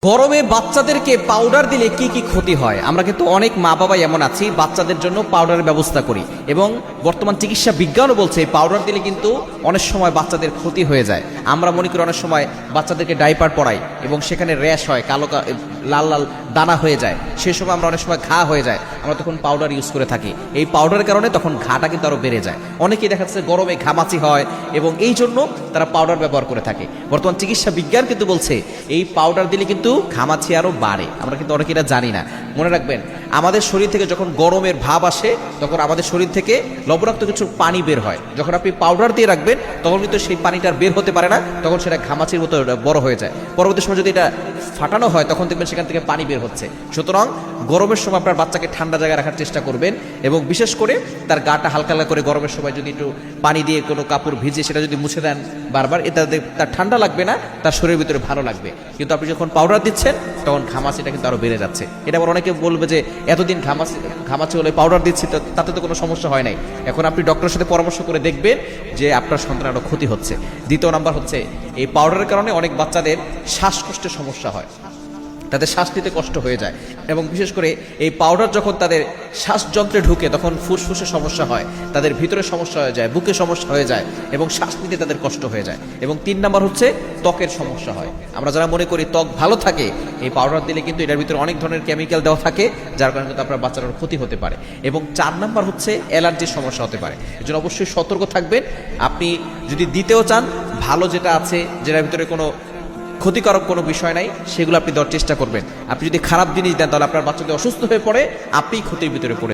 গরমে বাচ্চাদেরকে পাউডার দিলে কি কি ক্ষতি হয়? আমরা কিন্তু অনেক মা বাবাই এমন আছি বাচ্চাদের জন্য পাউডারের ব্যবস্থা করি, এবং বর্তমান চিকিৎসা বিজ্ঞানও বলছে পাউডার দিলে কিন্তু অনেক সময় বাচ্চাদের ক্ষতি হয়ে যায়। আমরা মনে করি অনেক সময় বাচ্চাদেরকে ডাইপার পরাই এবং সেখানে র্যাশ হয়, কালো লাল লাল দানা হয়ে যায়, সেই সময় আমরা অনেক সময় ঘা হয়ে যায়, আমরা তখন পাউডার ইউজ করে থাকি। এই পাউডারের কারণে তখন ঘাটা কিন্তু আরও বেড়ে যায়। অনেকেই দেখা যাচ্ছে গরমে ঘামাচি হয় এবং এই জন্য তারা পাউডার ব্যবহার করে থাকে। বর্তমান চিকিৎসা বিজ্ঞান কিন্তু বলছে এই পাউডার দিলে কিন্তু ঘামাচি আরও বাড়ে। আমরা কিন্তু অনেকে এটা জানি না। মনে রাখবেন, আমাদের শরীর থেকে যখন গরমের ভাব আসে তখন আমাদের শরীর থেকে লবণাক্ত কিছু পানি বের হয়। যখন আপনি পাউডার দিয়ে রাখবেন তখন কিন্তু সেই পানিটা আর বের হতে পারে না, তখন সেটা ঘামাচির মতো বড় হয়ে যায়। পরবর্তী সময় যদি এটা ফাটানো হয় তখন দেখবেন সেখান থেকে পানি বের হচ্ছে। সুতরাং গরমের সময় আপনার বাচ্চাকে ঠান্ডা জায়গায় রাখার চেষ্টা করবেন, এবং বিশেষ করে তার গাটা হালকা হালকা করে গরমের সময় যদি একটু পানি দিয়ে কোনো কাপড় ভিজিয়ে সেটা যদি মুছে দেন বারবার, এটা তার ঠান্ডা লাগবে না, তার শরীরের ভিতরে ভালো লাগবে। কিন্তু আপনি যখন পাউডার দিচ্ছেন তখন ঘামাচিটা কিন্তু আরও বেড়ে যাচ্ছে। এটা আবার অনেকে বলবে যে এতদিন ঘামাচি হলে পাউডার দিচ্ছি, তাতে তো কোনো সমস্যা হয় নাই। এখন আপনি ডক্টরের সাথে পরামর্শ করে দেখবেন যে আপনার সন্তানের আরও ক্ষতি হচ্ছে। দ্বিতীয় নাম্বার হচ্ছে, এই পাউডারের কারণে অনেক বাচ্চাদের শ্বাসকষ্টের সমস্যা হয়, তাদের শ্বাস নিতে কষ্ট হয়ে যায়, এবং বিশেষ করে এই পাউডার যখন তাদের শ্বাসযন্ত্রে ঢুকে তখন ফুসফুসে সমস্যা হয়, তাদের ভিতরে সমস্যা হয়ে যায়, বুকে সমস্যা হয়ে যায়, এবং শ্বাস নিতে তাদের কষ্ট হয়ে যায়। এবং 3 নাম্বার হচ্ছে ত্বকের সমস্যা হয়। আমরা যারা মনে করি ত্বক ভালো থাকে, এই পাউডার দিলে কিন্তু এটার ভিতরে অনেক ধরনের কেমিক্যাল দেওয়া থাকে, যার কারণে কিন্তু আপনার বাচ্চার ক্ষতি হতে পারে। এবং 4 নাম্বার হচ্ছে অ্যালার্জির সমস্যা হতে পারে। এর জন্য অবশ্যই সতর্ক থাকবেন। আপনি যদি দিতেও চান, ভালো যেটা আছে, যেটার ভিতরে কোনো ক্ষতিকারক কোনো বিষয় নাই, সেগুলো আপনি দেওয়ার চেষ্টা করবেন। আপনি যদি খারাপ জিনিস দেন তাহলে আপনার বাচ্চা যদি অসুস্থ হয়ে পড়ে, আপনি ক্ষতির ভিতরে পড়ে